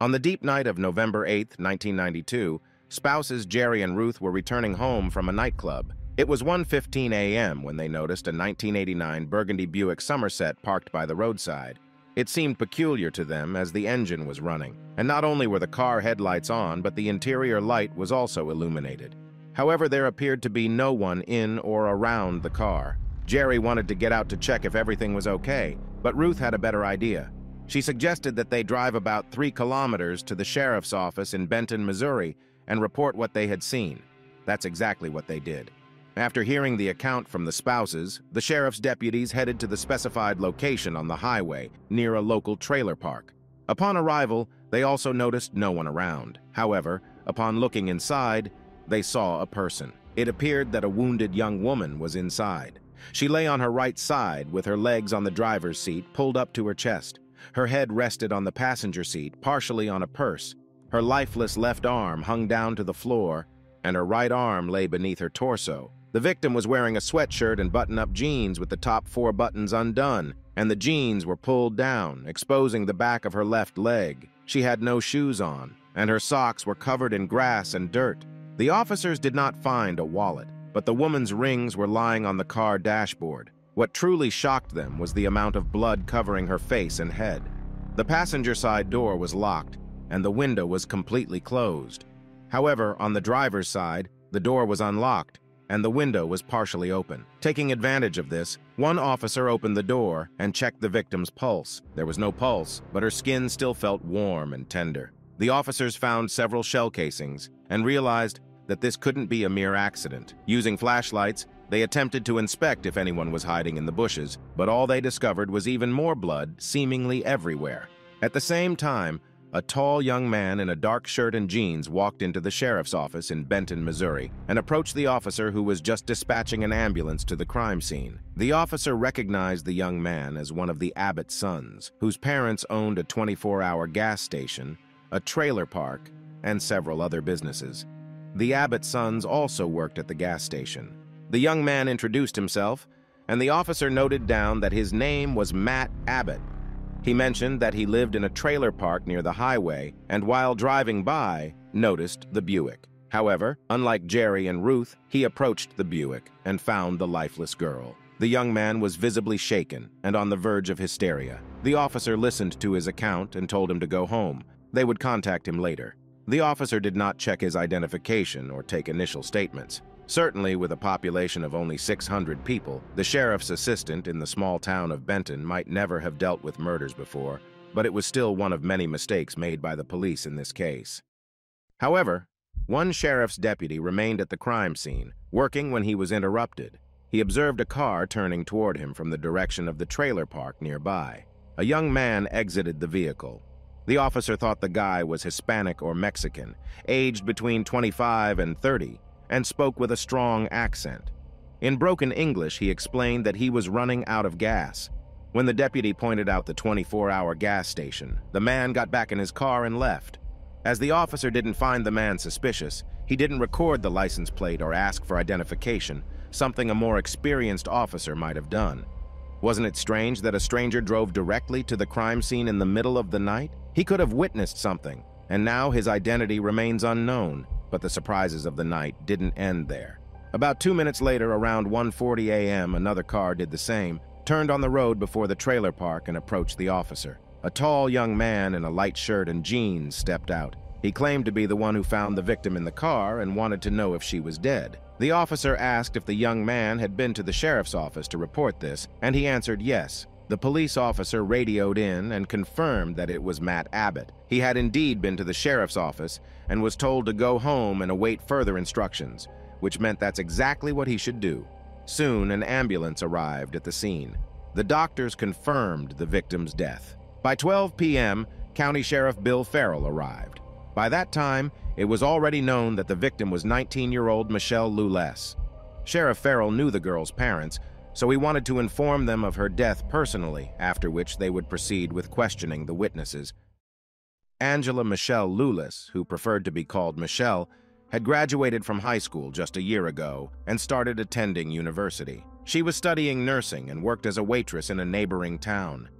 On the deep night of November 8, 1992, spouses Jerry and Ruth were returning home from a nightclub. It was 1:15 a.m. when they noticed a 1989 Burgundy Buick Somerset parked by the roadside. It seemed peculiar to them as the engine was running, and not only were the car headlights on, but the interior light was also illuminated. However, there appeared to be no one in or around the car. Jerry wanted to get out to check if everything was okay, but Ruth had a better idea. She suggested that they drive about 3 kilometers to the sheriff's office in Benton, Missouri, and report what they had seen. That's exactly what they did. After hearing the account from the spouses, the sheriff's deputies headed to the specified location on the highway near a local trailer park. Upon arrival, they also noticed no one around. However, upon looking inside, they saw a person. It appeared that a wounded young woman was inside. She lay on her right side with her legs on the driver's seat pulled up to her chest. Her head rested on the passenger seat, partially on a purse. Her lifeless left arm hung down to the floor, and her right arm lay beneath her torso. The victim was wearing a sweatshirt and button-up jeans with the top 4 buttons undone, and the jeans were pulled down, exposing the back of her left leg. She had no shoes on, and her socks were covered in grass and dirt. The officers did not find a wallet, but the woman's rings were lying on the car dashboard. What truly shocked them was the amount of blood covering her face and head. The passenger side door was locked, and the window was completely closed. However, on the driver's side, the door was unlocked, and the window was partially open. Taking advantage of this, one officer opened the door and checked the victim's pulse. There was no pulse, but her skin still felt warm and tender. The officers found several shell casings and realized that this couldn't be a mere accident. Using flashlights, they attempted to inspect if anyone was hiding in the bushes, but all they discovered was even more blood seemingly everywhere. At the same time, a tall young man in a dark shirt and jeans walked into the sheriff's office in Benton, Missouri, and approached the officer who was just dispatching an ambulance to the crime scene. The officer recognized the young man as one of the Abbott sons, whose parents owned a 24-hour gas station, a trailer park, and several other businesses. The Abbott sons also worked at the gas station. The young man introduced himself, and the officer noted down that his name was Matt Abbott. He mentioned that he lived in a trailer park near the highway, and while driving by, noticed the Buick. However, unlike Jerry and Ruth, he approached the Buick and found the lifeless girl. The young man was visibly shaken and on the verge of hysteria. The officer listened to his account and told him to go home. They would contact him later. The officer did not check his identification or take initial statements. Certainly, with a population of only 600 people, the sheriff's assistant in the small town of Benton might never have dealt with murders before, but it was still one of many mistakes made by the police in this case. However, one sheriff's deputy remained at the crime scene, working when he was interrupted. He observed a car turning toward him from the direction of the trailer park nearby. A young man exited the vehicle. The officer thought the guy was Hispanic or Mexican, aged between 25 and 30, and spoke with a strong accent. In broken English, he explained that he was running out of gas. When the deputy pointed out the 24-hour gas station, the man got back in his car and left. As the officer didn't find the man suspicious, he didn't record the license plate or ask for identification, something a more experienced officer might have done. Wasn't it strange that a stranger drove directly to the crime scene in the middle of the night? He could have witnessed something, and now his identity remains unknown. But the surprises of the night didn't end there. About 2 minutes later, around 1:40 a.m., another car did the same, turned on the road before the trailer park and approached the officer. A tall young man in a light shirt and jeans stepped out. He claimed to be the one who found the victim in the car and wanted to know if she was dead. The officer asked if the young man had been to the sheriff's office to report this, and he answered yes. The police officer radioed in and confirmed that it was Matt Abbott. He had indeed been to the sheriff's office and was told to go home and await further instructions, which meant that's exactly what he should do. Soon, an ambulance arrived at the scene. The doctors confirmed the victim's death. By 12 p.m., County Sheriff Bill Farrell arrived. By that time, it was already known that the victim was 19-year-old Michelle Lawless. Sheriff Farrell knew the girl's parents, so he wanted to inform them of her death personally, after which they would proceed with questioning the witnesses. Angela Michelle Lawless, who preferred to be called Michelle, had graduated from high school just a year ago and started attending university. She was studying nursing and worked as a waitress in a neighboring town.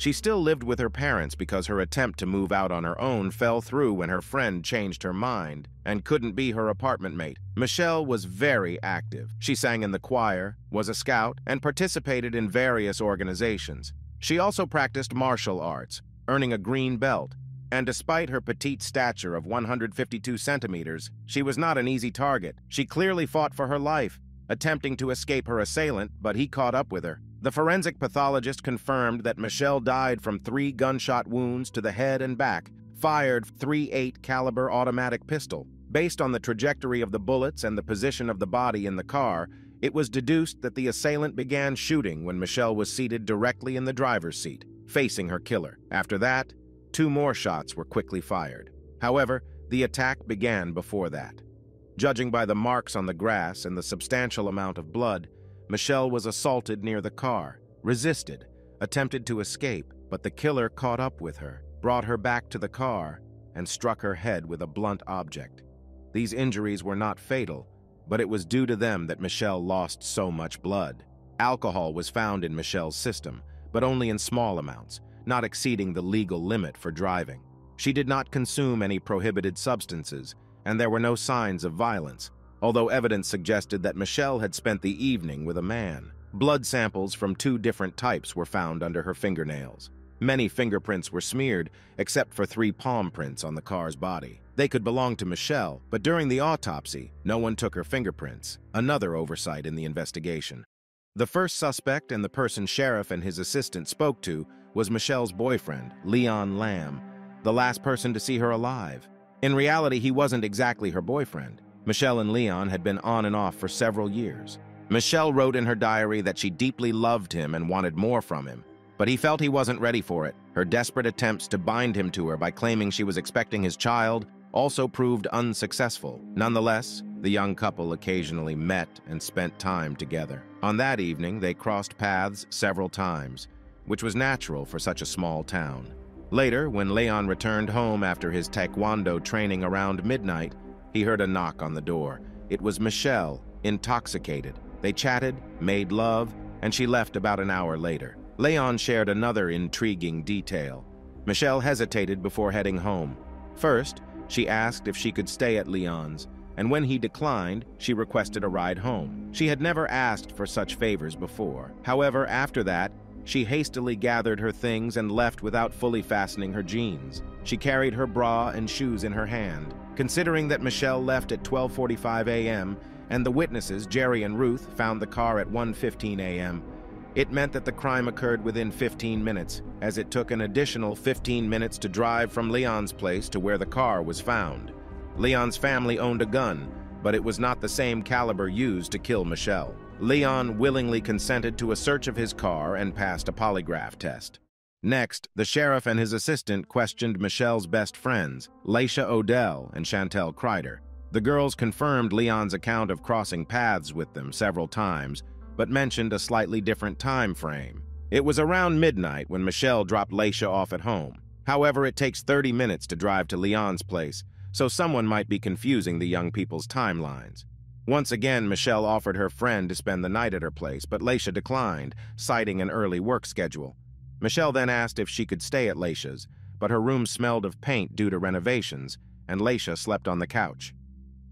She still lived with her parents because her attempt to move out on her own fell through when her friend changed her mind and couldn't be her apartment mate. Michelle was very active. She sang in the choir, was a scout, and participated in various organizations. She also practiced martial arts, earning a green belt. And despite her petite stature of 152 centimeters, she was not an easy target. She clearly fought for her life, attempting to escape her assailant, but he caught up with her. The forensic pathologist confirmed that Michelle died from 3 gunshot wounds to the head and back, fired .38 caliber automatic pistol. Based on the trajectory of the bullets and the position of the body in the car, it was deduced that the assailant began shooting when Michelle was seated directly in the driver's seat, facing her killer. After that, 2 more shots were quickly fired. However, the attack began before that. Judging by the marks on the grass and the substantial amount of blood, Michelle was assaulted near the car, resisted, attempted to escape, but the killer caught up with her, brought her back to the car, and struck her head with a blunt object. These injuries were not fatal, but it was due to them that Michelle lost so much blood. Alcohol was found in Michelle's system, but only in small amounts, not exceeding the legal limit for driving. She did not consume any prohibited substances, and there were no signs of violence, although evidence suggested that Michelle had spent the evening with a man. Blood samples from 2 different types were found under her fingernails. Many fingerprints were smeared, except for 3 palm prints on the car's body. They could belong to Michelle, but during the autopsy, no one took her fingerprints, another oversight in the investigation. The first suspect and the person sheriff and his assistant spoke to was Michelle's boyfriend, Leon Lamb, the last person to see her alive. In reality, he wasn't exactly her boyfriend. Michelle and Leon had been on and off for several years. Michelle wrote in her diary that she deeply loved him and wanted more from him, but he felt he wasn't ready for it. Her desperate attempts to bind him to her by claiming she was expecting his child also proved unsuccessful. Nonetheless, the young couple occasionally met and spent time together. On that evening, they crossed paths several times, which was natural for such a small town. Later, when Leon returned home after his taekwondo training around midnight, he heard a knock on the door. It was Michelle, intoxicated. They chatted, made love, and she left about an hour later. Leon shared another intriguing detail. Michelle hesitated before heading home. First, she asked if she could stay at Leon's, and when he declined, she requested a ride home. She had never asked for such favors before. However, after that, she hastily gathered her things and left without fully fastening her jeans. She carried her bra and shoes in her hand. Considering that Michelle left at 12:45 a.m. and the witnesses, Jerry and Ruth, found the car at 1:15 a.m., it meant that the crime occurred within 15 minutes, as it took an additional 15 minutes to drive from Leon's place to where the car was found. Leon's family owned a gun, but it was not the same caliber used to kill Michelle. Leon willingly consented to a search of his car and passed a polygraph test. Next, the sheriff and his assistant questioned Michelle's best friends, Laisha Odell and Chantel Kreider. The girls confirmed Leon's account of crossing paths with them several times, but mentioned a slightly different time frame. It was around midnight when Michelle dropped Laisha off at home. However, it takes 30 minutes to drive to Leon's place, so someone might be confusing the young people's timelines. Once again, Michelle offered her friend to spend the night at her place, but Laisha declined, citing an early work schedule. Michelle then asked if she could stay at Laisha's, but her room smelled of paint due to renovations, and Laisha slept on the couch.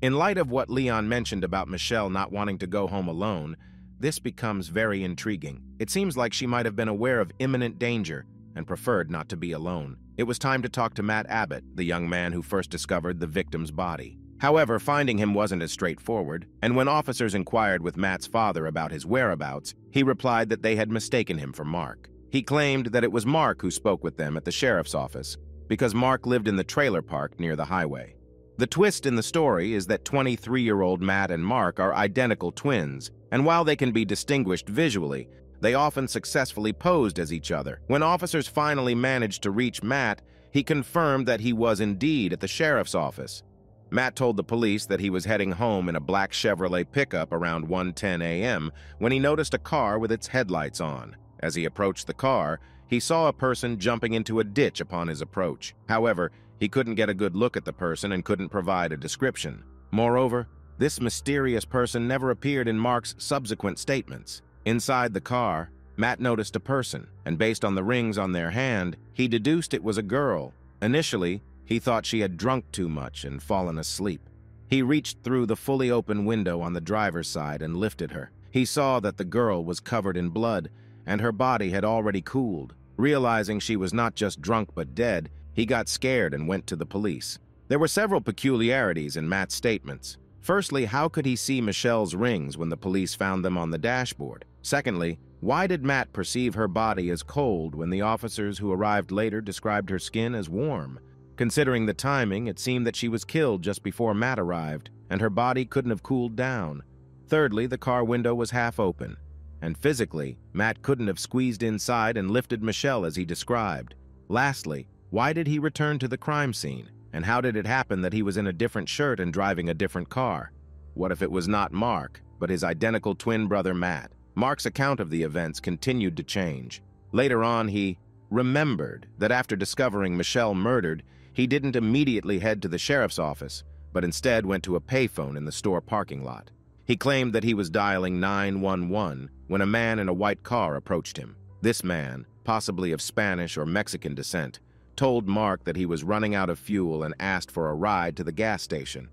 In light of what Leon mentioned about Michelle not wanting to go home alone, this becomes very intriguing. It seems like she might have been aware of imminent danger and preferred not to be alone. It was time to talk to Matt Abbott, the young man who first discovered the victim's body. However, finding him wasn't as straightforward, and when officers inquired with Matt's father about his whereabouts, he replied that they had mistaken him for Mark. He claimed that it was Mark who spoke with them at the sheriff's office, because Mark lived in the trailer park near the highway. The twist in the story is that 23-year-old Matt and Mark are identical twins, and while they can be distinguished visually, they often successfully posed as each other. When officers finally managed to reach Matt, he confirmed that he was indeed at the sheriff's office. Matt told the police that he was heading home in a black Chevrolet pickup around 1:10 a.m. when he noticed a car with its headlights on. As he approached the car, he saw a person jumping into a ditch upon his approach. However, he couldn't get a good look at the person and couldn't provide a description. Moreover, this mysterious person never appeared in Mark's subsequent statements. Inside the car, Matt noticed a person, and based on the rings on their hand, he deduced it was a girl. Initially, he thought she had drunk too much and fallen asleep. He reached through the fully open window on the driver's side and lifted her. He saw that the girl was covered in blood, and her body had already cooled. Realizing she was not just drunk but dead, he got scared and went to the police. There were several peculiarities in Matt's statements. Firstly, how could he see Michelle's rings when the police found them on the dashboard? Secondly, why did Matt perceive her body as cold when the officers who arrived later described her skin as warm? Considering the timing, it seemed that she was killed just before Matt arrived, and her body couldn't have cooled down. Thirdly, the car window was half open, and physically, Matt couldn't have squeezed inside and lifted Michelle as he described. Lastly, why did he return to the crime scene? And how did it happen that he was in a different shirt and driving a different car? What if it was not Mark, but his identical twin brother Matt? Mark's account of the events continued to change. Later on, he remembered that after discovering Michelle murdered, he didn't immediately head to the sheriff's office, but instead went to a payphone in the store parking lot. He claimed that he was dialing 911 when a man in a white car approached him. This man, possibly of Spanish or Mexican descent, told Mark that he was running out of fuel and asked for a ride to the gas station.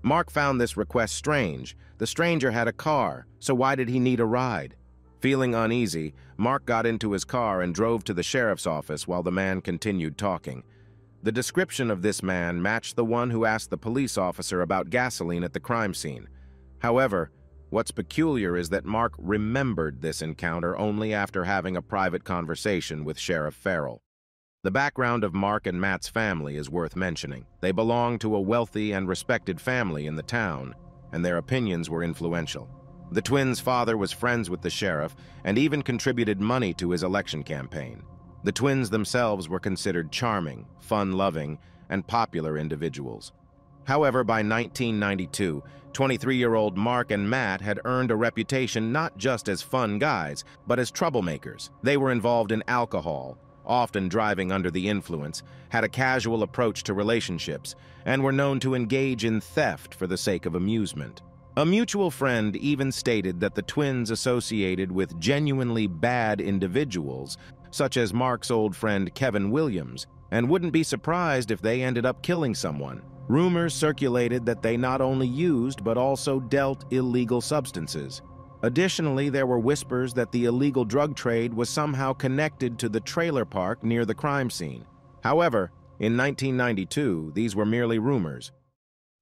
Mark found this request strange. The stranger had a car, so why did he need a ride? Feeling uneasy, Mark got into his car and drove to the sheriff's office while the man continued talking. The description of this man matched the one who asked the police officer about gasoline at the crime scene. However, what's peculiar is that Mark remembered this encounter only after having a private conversation with Sheriff Farrell. The background of Mark and Matt's family is worth mentioning. They belonged to a wealthy and respected family in the town, and their opinions were influential. The twins' father was friends with the sheriff and even contributed money to his election campaign. The twins themselves were considered charming, fun-loving, and popular individuals. However, by 1992, 23-year-old Mark and Matt had earned a reputation not just as fun guys, but as troublemakers. They were involved in alcohol, often driving under the influence, had a casual approach to relationships, and were known to engage in theft for the sake of amusement. A mutual friend even stated that the twins associated with genuinely bad individuals, such as Mark's old friend Kevin Williams, and wouldn't be surprised if they ended up killing someone. Rumors circulated that they not only used but also dealt illegal substances. Additionally, there were whispers that the illegal drug trade was somehow connected to the trailer park near the crime scene. However, in 1992, these were merely rumors.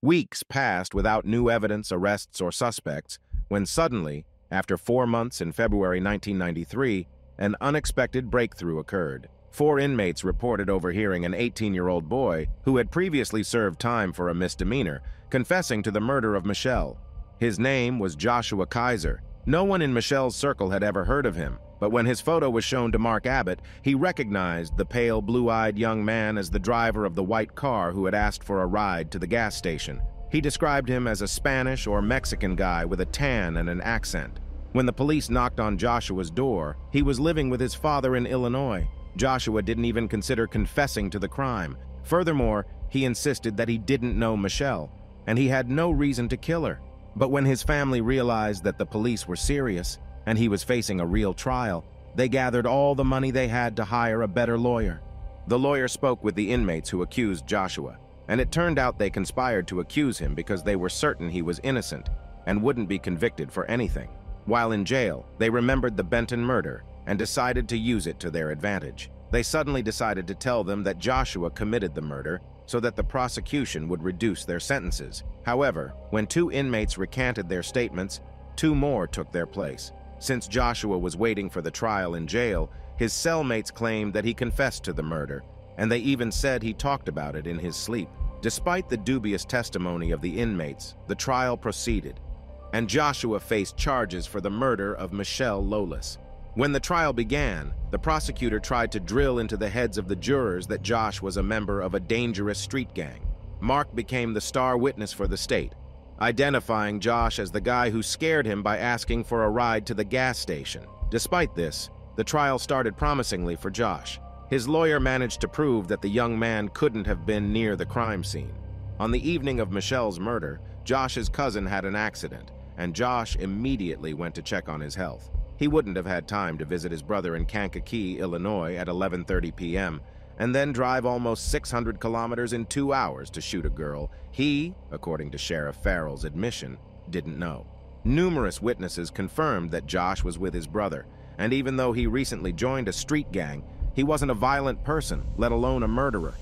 Weeks passed without new evidence, arrests, or suspects, when suddenly, after 4 months in February 1993, an unexpected breakthrough occurred. 4 inmates reported overhearing an 18-year-old boy who had previously served time for a misdemeanor, confessing to the murder of Michelle. His name was Joshua Kaiser. No one in Michelle's circle had ever heard of him, but when his photo was shown to Mark Abbott, he recognized the pale, blue-eyed young man as the driver of the white car who had asked for a ride to the gas station. He described him as a Spanish or Mexican guy with a tan and an accent. When the police knocked on Joshua's door, he was living with his father in Illinois. Joshua didn't even consider confessing to the crime. Furthermore, he insisted that he didn't know Michelle, and he had no reason to kill her. But when his family realized that the police were serious and he was facing a real trial, they gathered all the money they had to hire a better lawyer. The lawyer spoke with the inmates who accused Joshua, and it turned out they conspired to accuse him because they were certain he was innocent and wouldn't be convicted for anything. While in jail, they remembered the Benton murder and decided to use it to their advantage. They suddenly decided to tell them that Joshua committed the murder so that the prosecution would reduce their sentences. However, when 2 inmates recanted their statements, 2 more took their place. Since Joshua was waiting for the trial in jail, his cellmates claimed that he confessed to the murder, and they even said he talked about it in his sleep. Despite the dubious testimony of the inmates, the trial proceeded, and Joshua faced charges for the murder of Michelle Lawless. When the trial began, the prosecutor tried to drill into the heads of the jurors that Josh was a member of a dangerous street gang. Mark became the star witness for the state, identifying Josh as the guy who scared him by asking for a ride to the gas station. Despite this, the trial started promisingly for Josh. His lawyer managed to prove that the young man couldn't have been near the crime scene. On the evening of Michelle's murder, Josh's cousin had an accident, and Josh immediately went to check on his health. He wouldn't have had time to visit his brother in Kankakee, Illinois at 11:30 p.m., and then drive almost 600 kilometers in 2 hours to shoot a girl he, according to Sheriff Farrell's admission, didn't know. Numerous witnesses confirmed that Josh was with his brother, and even though he recently joined a street gang, he wasn't a violent person, let alone a murderer.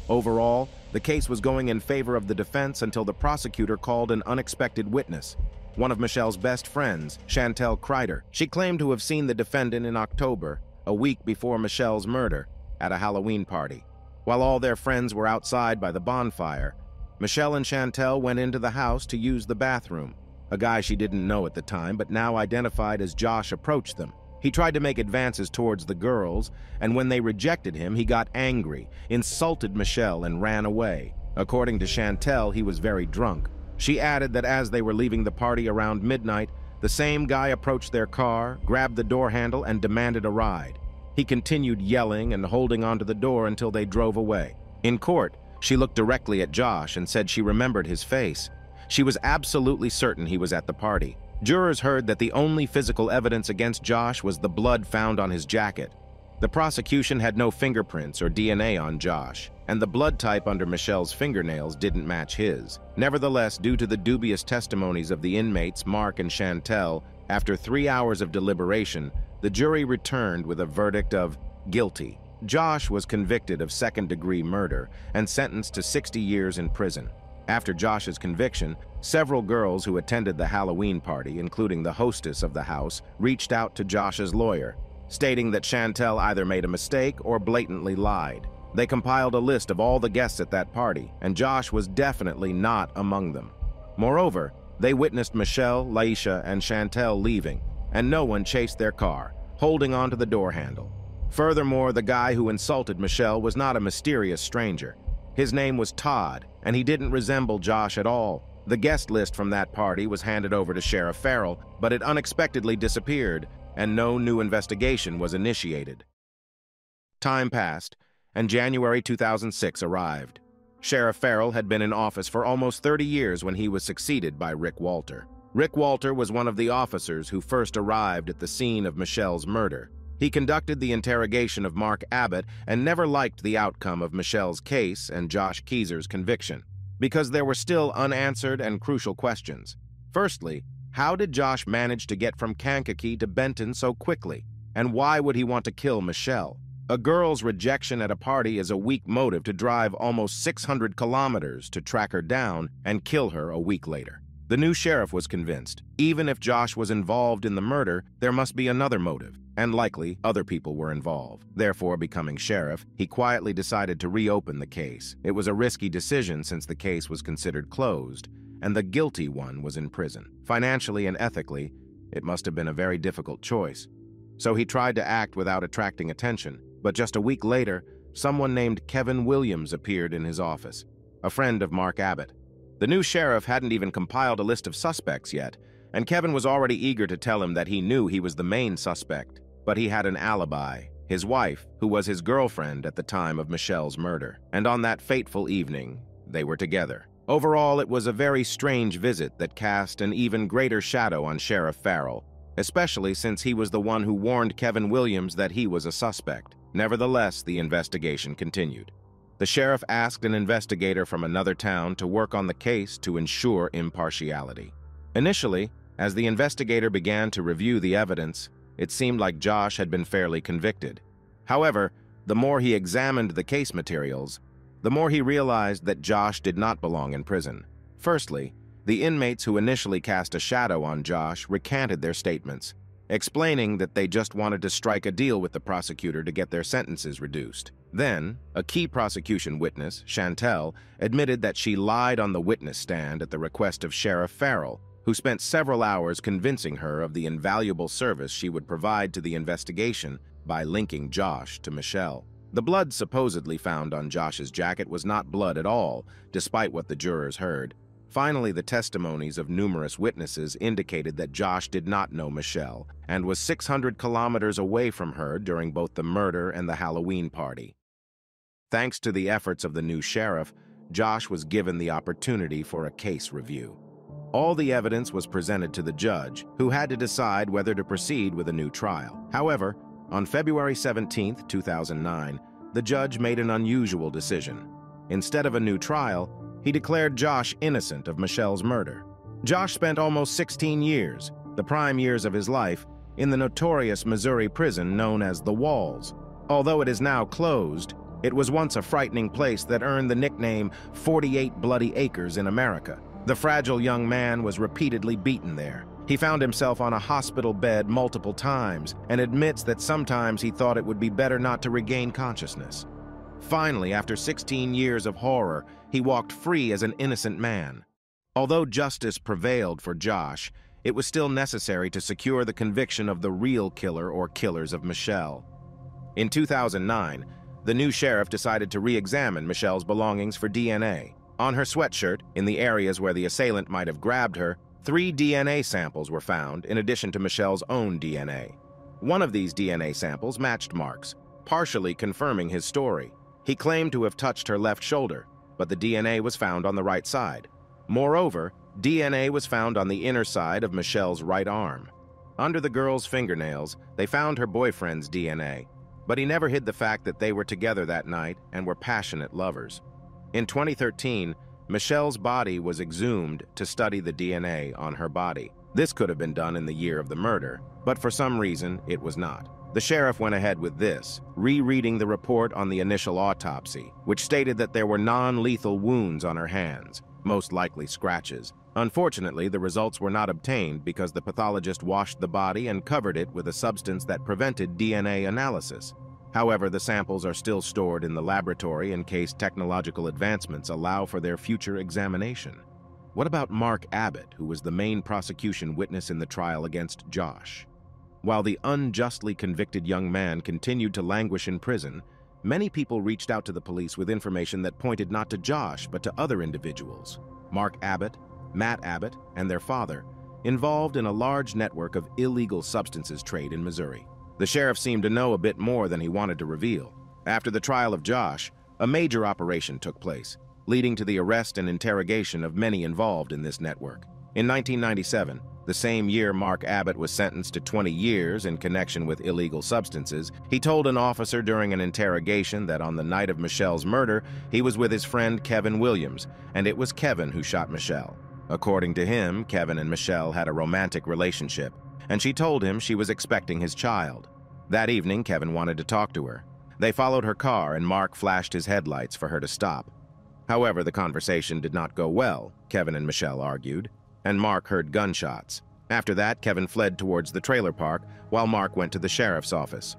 Overall, the case was going in favor of the defense until the prosecutor called an unexpected witness, one of Michelle's best friends, Chantel Kreider. She claimed to have seen the defendant in October, a week before Michelle's murder, at a Halloween party. While all their friends were outside by the bonfire, Michelle and Chantel went into the house to use the bathroom. A guy she didn't know at the time, but now identified as Josh, approached them. He tried to make advances towards the girls, and when they rejected him, he got angry, insulted Michelle, and ran away. According to Chantel, he was very drunk. She added that as they were leaving the party around midnight, the same guy approached their car, grabbed the door handle, and demanded a ride. He continued yelling and holding onto the door until they drove away. In court, she looked directly at Josh and said she remembered his face. She was absolutely certain he was at the party. Jurors heard that the only physical evidence against Josh was the blood found on his jacket. The prosecution had no fingerprints or DNA on Josh, and the blood type under Michelle's fingernails didn't match his. Nevertheless, due to the dubious testimonies of the inmates Mark and Chantel, after 3 hours of deliberation, the jury returned with a verdict of guilty. Josh was convicted of second-degree murder and sentenced to 60 years in prison. After Josh's conviction, several girls who attended the Halloween party, including the hostess of the house, reached out to Josh's lawyer, stating that Chantel either made a mistake or blatantly lied. They compiled a list of all the guests at that party, and Josh was definitely not among them. Moreover, they witnessed Michelle, Laisha, and Chantel leaving, and no one chased their car, holding onto the door handle. Furthermore, the guy who insulted Michelle was not a mysterious stranger. His name was Todd, and he didn't resemble Josh at all. The guest list from that party was handed over to Sheriff Farrell, but it unexpectedly disappeared, and no new investigation was initiated. Time passed, and January 2006 arrived. Sheriff Farrell had been in office for almost 30 years when he was succeeded by Rick Walter. Rick Walter was one of the officers who first arrived at the scene of Michelle's murder. He conducted the interrogation of Mark Abbott and never liked the outcome of Michelle's case and Josh Keezer's conviction, because there were still unanswered and crucial questions. Firstly, how did Josh manage to get from Kankakee to Benton so quickly? And why would he want to kill Michelle? A girl's rejection at a party is a weak motive to drive almost 600 kilometers to track her down and kill her a week later. The new sheriff was convinced, even if Josh was involved in the murder, there must be another motive, and likely other people were involved. Therefore, becoming sheriff, he quietly decided to reopen the case. It was a risky decision since the case was considered closed, and the guilty one was in prison. Financially and ethically, it must have been a very difficult choice. So he tried to act without attracting attention, but just a week later, someone named Kevin Williams appeared in his office, a friend of Mark Abbott. The new sheriff hadn't even compiled a list of suspects yet, and Kevin was already eager to tell him that he knew he was the main suspect, but he had an alibi, his wife, who was his girlfriend at the time of Michelle's murder. And on that fateful evening, they were together. Overall, it was a very strange visit that cast an even greater shadow on Sheriff Farrell, especially since he was the one who warned Kevin Williams that he was a suspect. Nevertheless, the investigation continued. The sheriff asked an investigator from another town to work on the case to ensure impartiality. Initially, as the investigator began to review the evidence, it seemed like Josh had been fairly convicted. However, the more he examined the case materials, the more he realized that Josh did not belong in prison. Firstly, the inmates who initially cast a shadow on Josh recanted their statements, explaining that they just wanted to strike a deal with the prosecutor to get their sentences reduced. Then, a key prosecution witness, Chantel, admitted that she lied on the witness stand at the request of Sheriff Farrell, who spent several hours convincing her of the invaluable service she would provide to the investigation by linking Josh to Michelle. The blood supposedly found on Josh's jacket was not blood at all, despite what the jurors heard. Finally, the testimonies of numerous witnesses indicated that Josh did not know Michelle and was 600 kilometers away from her during both the murder and the Halloween party. Thanks to the efforts of the new sheriff, Josh was given the opportunity for a case review. All the evidence was presented to the judge, who had to decide whether to proceed with a new trial. However, on February 17, 2009, the judge made an unusual decision. Instead of a new trial, he declared Josh innocent of Michelle's murder. Josh spent almost 16 years, the prime years of his life, in the notorious Missouri prison known as the Walls. Although it is now closed, it was once a frightening place that earned the nickname 48 Bloody Acres in America. The fragile young man was repeatedly beaten there. He found himself on a hospital bed multiple times and admits that sometimes he thought it would be better not to regain consciousness. Finally, after 16 years of horror, he walked free as an innocent man. Although justice prevailed for Josh, it was still necessary to secure the conviction of the real killer or killers of Michelle. In 2009, the new sheriff decided to re-examine Michelle's belongings for DNA. On her sweatshirt, in the areas where the assailant might have grabbed her, 3 DNA samples were found in addition to Michelle's own DNA. One of these DNA samples matched Mark's, partially confirming his story. He claimed to have touched her left shoulder, but the DNA was found on the right side. Moreover, DNA was found on the inner side of Michelle's right arm. Under the girl's fingernails, they found her boyfriend's DNA, but he never hid the fact that they were together that night and were passionate lovers. In 2013, Michelle's body was exhumed to study the DNA on her body. This could have been done in the year of the murder, but for some reason, it was not. The sheriff went ahead with this, rereading the report on the initial autopsy, which stated that there were non-lethal wounds on her hands, most likely scratches. Unfortunately, the results were not obtained because the pathologist washed the body and covered it with a substance that prevented DNA analysis. However, the samples are still stored in the laboratory in case technological advancements allow for their future examination. What about Mark Abbott, who was the main prosecution witness in the trial against Josh? While the unjustly convicted young man continued to languish in prison, many people reached out to the police with information that pointed not to Josh but to other individuals. Mark Abbott, Matt Abbott, and their father, involved in a large network of illegal substances trade in Missouri. The sheriff seemed to know a bit more than he wanted to reveal. After the trial of Josh, a major operation took place, leading to the arrest and interrogation of many involved in this network. In 1997, the same year Mark Abbott was sentenced to 20 years in connection with illegal substances, he told an officer during an interrogation that on the night of Michelle's murder, he was with his friend Kevin Williams, and it was Kevin who shot Michelle. According to him, Kevin and Michelle had a romantic relationship, and she told him she was expecting his child. That evening, Kevin wanted to talk to her. They followed her car, and Mark flashed his headlights for her to stop. However, the conversation did not go well, Kevin and Michelle argued, and Mark heard gunshots. After that, Kevin fled towards the trailer park, while Mark went to the sheriff's office.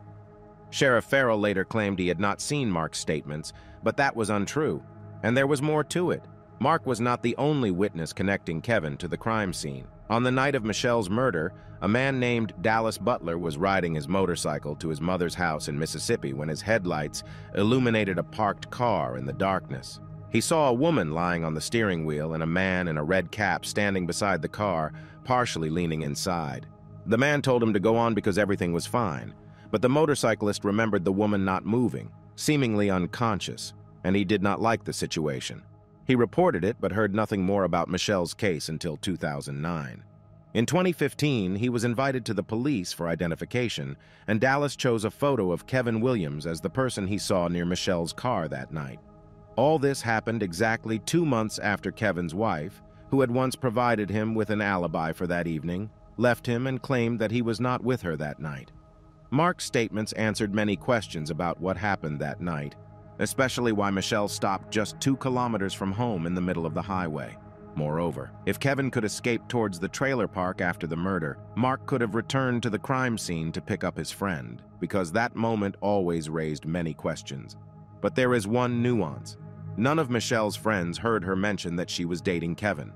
Sheriff Farrell later claimed he had not seen Mark's statements, but that was untrue, and there was more to it. Mark was not the only witness connecting Kevin to the crime scene. On the night of Michelle's murder, a man named Dallas Butler was riding his motorcycle to his mother's house in Mississippi when his headlights illuminated a parked car in the darkness. He saw a woman lying on the steering wheel and a man in a red cap standing beside the car, partially leaning inside. The man told him to go on because everything was fine, but the motorcyclist remembered the woman not moving, seemingly unconscious, and he did not like the situation. He reported it but heard nothing more about Michelle's case until 2009. In 2015, he was invited to the police for identification, and Dallas chose a photo of Kevin Williams as the person he saw near Michelle's car that night. All this happened exactly 2 months after Kevin's wife, who had once provided him with an alibi for that evening, left him and claimed that he was not with her that night. Mark's statements answered many questions about what happened that night, especially why Michelle stopped just 2 kilometers from home in the middle of the highway. Moreover, if Kevin could escape towards the trailer park after the murder, Mark could have returned to the crime scene to pick up his friend, because that moment always raised many questions. But there is one nuance. None of Michelle's friends heard her mention that she was dating Kevin.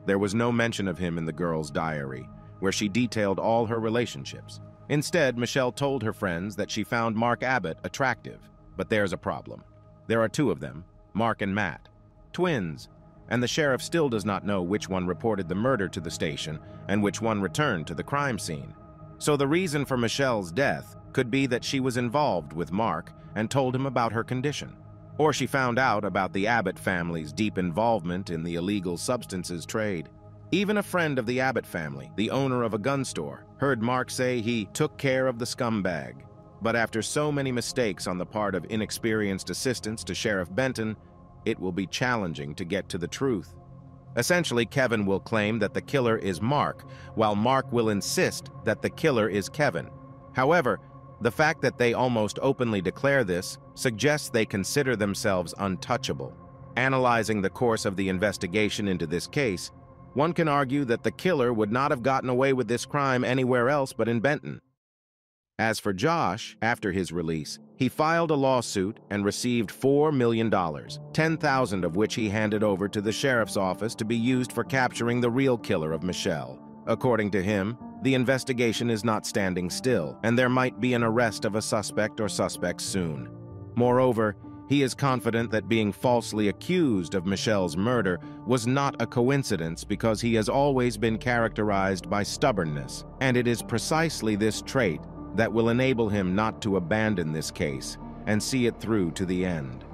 There was no mention of him in the girl's diary, where she detailed all her relationships. Instead, Michelle told her friends that she found Mark Abbott attractive. But there's a problem. There are 2 of them, Mark and Matt, twins, and the sheriff still does not know which one reported the murder to the station and which one returned to the crime scene. So the reason for Michelle's death could be that she was involved with Mark and told him about her condition. Or she found out about the Abbott family's deep involvement in the illegal substances trade. Even a friend of the Abbott family, the owner of a gun store, heard Mark say he took care of the scumbag. But after so many mistakes on the part of inexperienced assistants to Sheriff Benton, it will be challenging to get to the truth. Essentially, Kevin will claim that the killer is Mark, while Mark will insist that the killer is Kevin. However, the fact that they almost openly declare this suggests they consider themselves untouchable. Analyzing the course of the investigation into this case, one can argue that the killer would not have gotten away with this crime anywhere else but in Benton. As for Josh, after his release, he filed a lawsuit and received $4 million, $10,000 of which he handed over to the sheriff's office to be used for capturing the real killer of Michelle. According to him, the investigation is not standing still, and there might be an arrest of a suspect or suspects soon. Moreover, he is confident that being falsely accused of Michelle's murder was not a coincidence because he has always been characterized by stubbornness, and it is precisely this trait that will enable him not to abandon this case and see it through to the end.